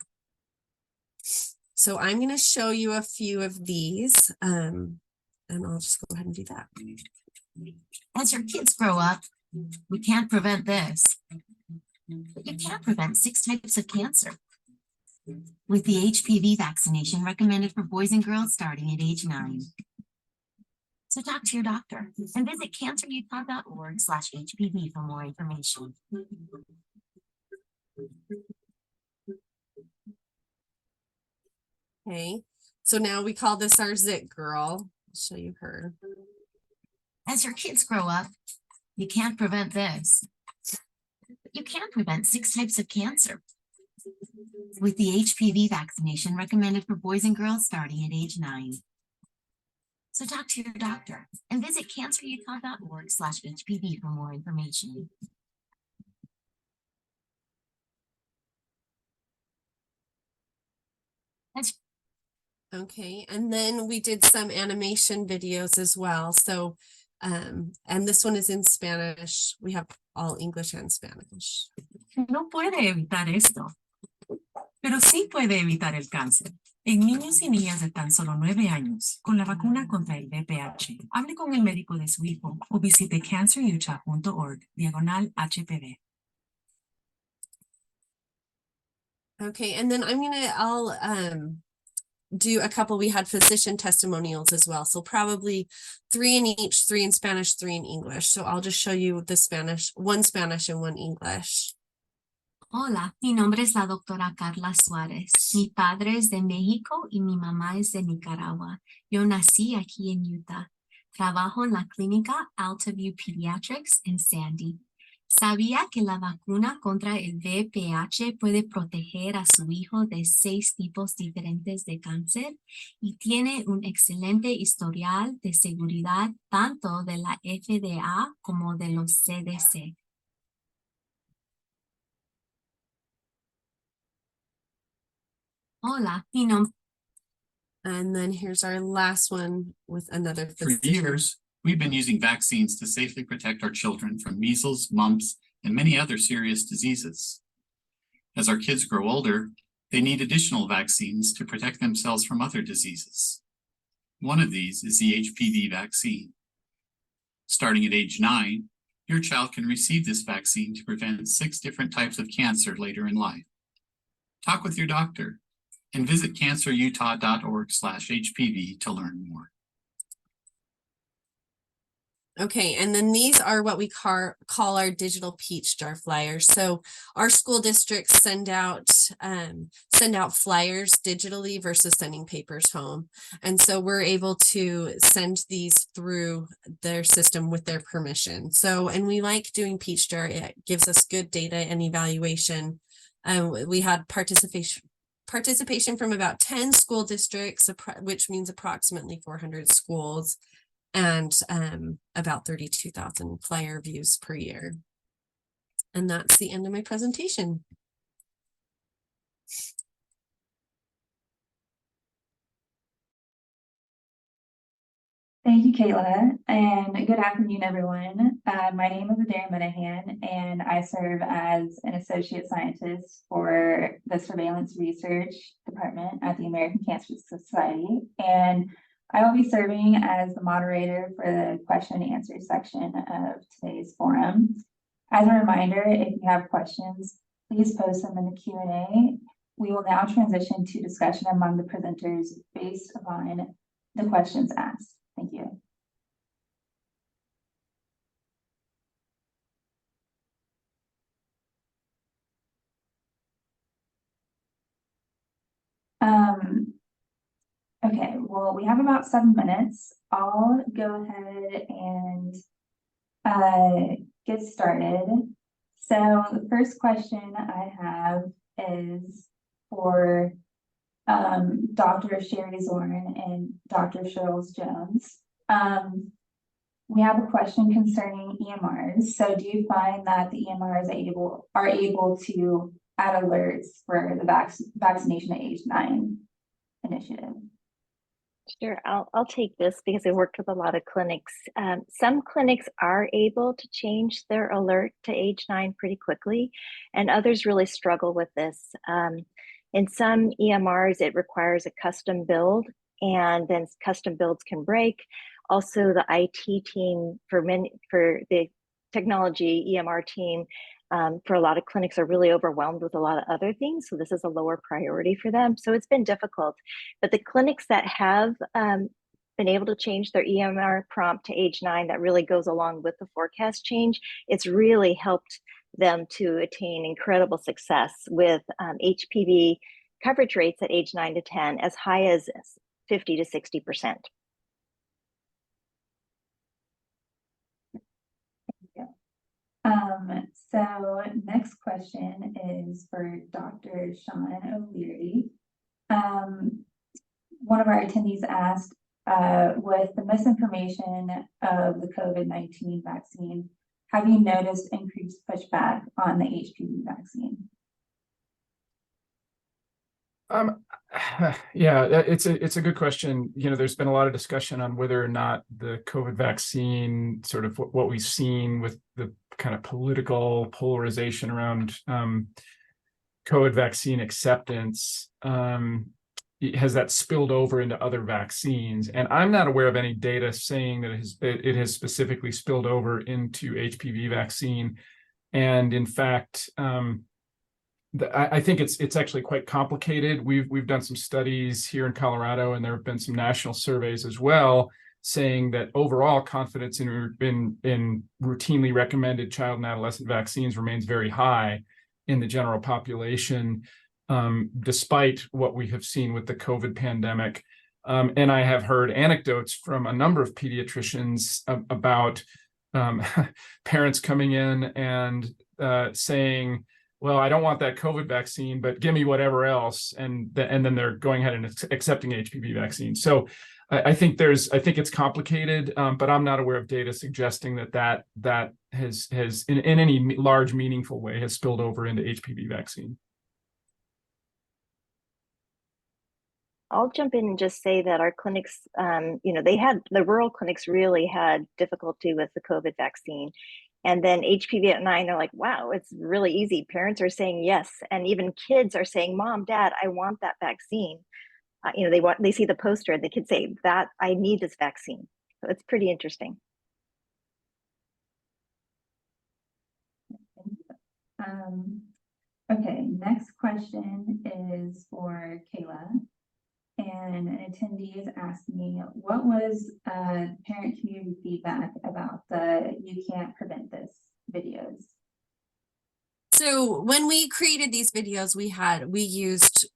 So I'm going to show you a few of these, and I'll just go ahead and do that. As your kids grow up, we can't prevent this, but you can prevent 6 types of cancer with the HPV vaccination recommended for boys and girls starting at age 9. So talk to your doctor and visit cancerutah.org/HPV for more information. Okay, so now we call this our Zit girl. I'll show you her. As your kids grow up, you can't prevent this, but you can prevent 6 types of cancer with the HPV vaccination recommended for boys and girls starting at age 9. So talk to your doctor and visit cancerutah.org/HPV for more information. Okay, and then we did some animation videos as well. So, and this one is in Spanish. We have all English and Spanish. No puede evitar esto, pero sí puede evitar el cáncer. En niños y niñas de tan solo 9 años, con la vacuna contra el VPH, hable con el médico de su hijo o visite cancerutah.org/HPV. Okay, and then I'll do a couple. We had physician testimonials as well, so probably 3 in each, 3 in Spanish, 3 in English. So I'll just show you the Spanish, 1 Spanish and 1 English. Hola, mi nombre es la doctora Carla Suárez. Mi padre es de México y mi mamá es de Nicaragua. Yo nací aquí en Utah. Trabajo en la clínica Altaview Pediatrics en Sandy. ¿Sabía que la vacuna contra el VPH puede proteger a su hijo de 6 tipos diferentes de cáncer? Y tiene un excelente historial de seguridad tanto de la FDA como de los CDC. Hola, mi nombre. And then here's our last one with another For physician. years, we've been using vaccines to safely protect our children from measles, mumps, and many other serious diseases. As our kids grow older, they need additional vaccines to protect themselves from other diseases. One of these is the HPV vaccine. Starting at age 9, your child can receive this vaccine to prevent 6 different types of cancer later in life. Talk with your doctor and visit cancerutah.org/HPV to learn more. Okay, and then these are what we call our digital peach jar flyers. So our school districts send out flyers digitally versus sending papers home. And so we're able to send these through their system with their permission. So, and we like doing peach jar. It gives us good data and evaluation. We had participation from about 10 school districts, which means approximately 400 schools, and about 32,000 flyer views per year. And that's the end of my presentation. Thank you, Kayla, and good afternoon, everyone. My name is Adair Minihan, and I serve as an associate scientist for the Surveillance Research Department at the American Cancer Society, and I will be serving as the moderator for the question and answer section of today's forum. As a reminder, if you have questions, please post them in the Q&A. We will now transition to discussion among the presenters based upon the questions asked. Thank you. Okay, well, we have about 7 minutes. I'll go ahead and get started. So the first question I have is for Dr. Sherri Zorn and Dr. Sherls-Jones. We have a question concerning EMRs. So do you find that the EMRs are able to add alerts for the vaccination at age 9 initiative? Sure, I'll take this because I worked with a lot of clinics. Some clinics are able to change their alert to age 9 pretty quickly, and others really struggle with this. In some EMRs, it requires a custom build, and then custom builds can break. Also, the IT team for the technology EMR team for a lot of clinics are really overwhelmed with a lot of other things. So this is a lower priority for them. So it's been difficult, but the clinics that have been able to change their EMR prompt to age 9, that really goes along with the forecast change. It's really helped them to attain incredible success with HPV coverage rates at age 9 to 10, as high as 50 to 60%. So next question is for Dr. Sean O'Leary. One of our attendees asked, with the misinformation of the COVID-19 vaccine, have you noticed increased pushback on the HPV vaccine? Yeah, it's a good question. You know, there's been a lot of discussion on whether or not the COVID vaccine, sort of what we've seen with the kind of political polarization around COVID vaccine acceptance, has that spilled over into other vaccines? And I'm not aware of any data saying that it has specifically spilled over into HPV vaccine. And in fact, I think it's actually quite complicated. We've done some studies here in Colorado, and there have been some national surveys as well, saying that overall confidence in routinely recommended child and adolescent vaccines remains very high in the general population, despite what we have seen with the COVID pandemic. And I have heard anecdotes from a number of pediatricians about parents coming in and saying, well, I don't want that COVID vaccine, but give me whatever else. And then they're going ahead and accepting HPV vaccine. So I think it's complicated, but I'm not aware of data suggesting that has in any large meaningful way has spilled over into HPV vaccine. I'll jump in and just say that our clinics, the rural clinics really had difficulty with the COVID vaccine. And then HPV at 9, they're like, wow, it's really easy. Parents are saying yes. And even kids are saying, Mom, Dad, I want that vaccine. They see the poster and the kids say that I need this vaccine. So it's pretty interesting. Okay, next question is for Kayla. And an attendee is asking, what was parent community feedback about the "You Can't Prevent This" videos? So when we created these videos, we used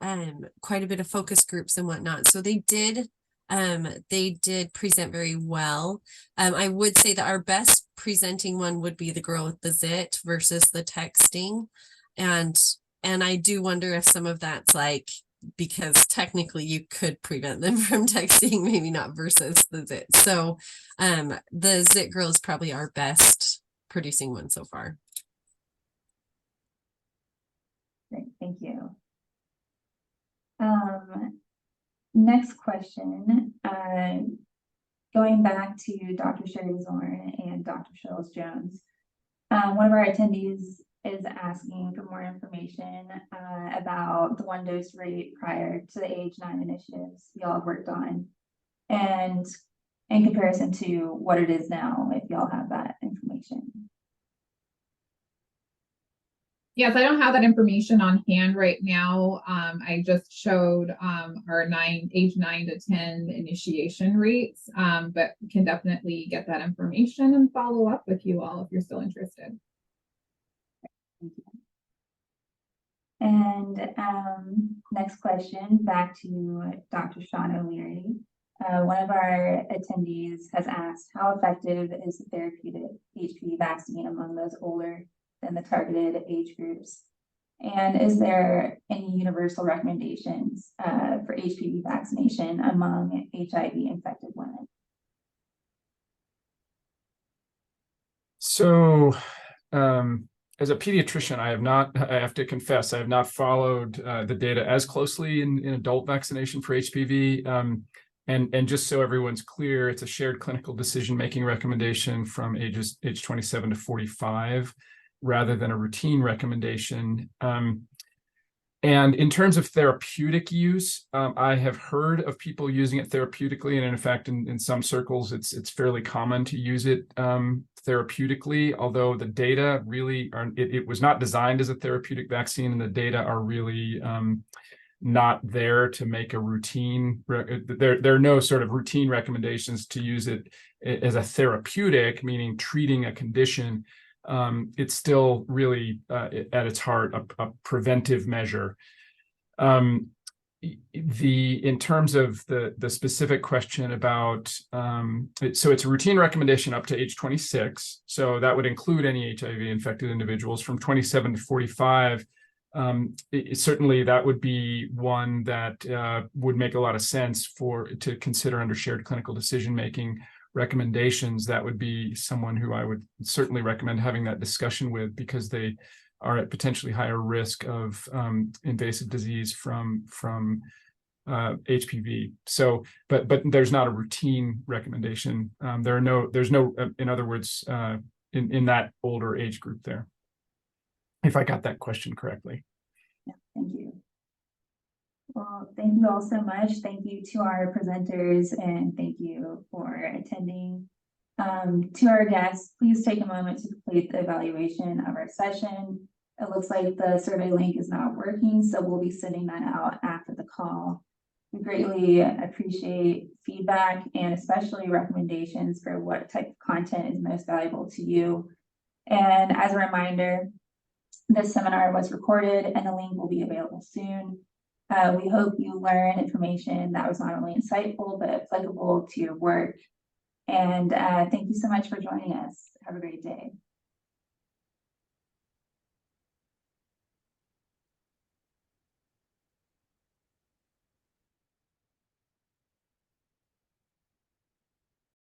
quite a bit of focus groups and whatnot. So they did present very well. I would say that our best presenting one would be the girl with the zit versus the texting. And I do wonder if some of that's like, because technically you could prevent them from texting, maybe not versus the zit. So the zit girl is probably our best producing one so far. Great, thank you. Next question, going back to Dr. Sherri Zorn and Dr. Sherls-Jones. One of our attendees is asking for more information about the 1-dose rate prior to the age 9 initiatives y'all have worked on, and in comparison to what it is now, if y'all have that information. Yes, I don't have that information on hand right now. I just showed our age 9 to 10 initiation rates, but can definitely get that information and follow up with you all if you're still interested. Thank you. And next question, back to Dr. Sean O'Leary. One of our attendees has asked, how effective is the therapeutic HPV vaccine among those older than the targeted age groups? And is there any universal recommendations for HPV vaccination among HIV infected women? So, as a pediatrician, I have to confess, I have not followed the data as closely in adult vaccination for HPV. And just so everyone's clear, it's a shared clinical decision-making recommendation from age 27 to 45, rather than a routine recommendation. And in terms of therapeutic use, I have heard of people using it therapeutically, and in fact, in some circles, it's fairly common to use it therapeutically, although the data really it was not designed as a therapeutic vaccine, and the data are really not there to make a routine. There are no sort of routine recommendations to use it as a therapeutic, meaning treating a condition. It's still really at its heart a preventive measure. In terms of the specific question about, so it's a routine recommendation up to age 26. So that would include any HIV infected individuals. From 27 to 45. Certainly that would be one that would make a lot of sense to consider under shared clinical decision-making recommendations. That would be someone who I would certainly recommend having that discussion with, because they are at potentially higher risk of invasive disease from HPV. So, but there's not a routine recommendation. There's no, in other words, in that older age group there, if I got that question correctly. Yeah, thank you. Well, thank you all so much. Thank you to our presenters, and thank you for attending. To our guests, please take a moment to complete the evaluation of our session. It looks like the survey link is not working, so we'll be sending that out after the call. We greatly appreciate feedback and especially recommendations for what type of content is most valuable to you. And as a reminder, this seminar was recorded and the link will be available soon. We hope you learn information that was not only insightful, but applicable to your work. And thank you so much for joining us. Have a great day.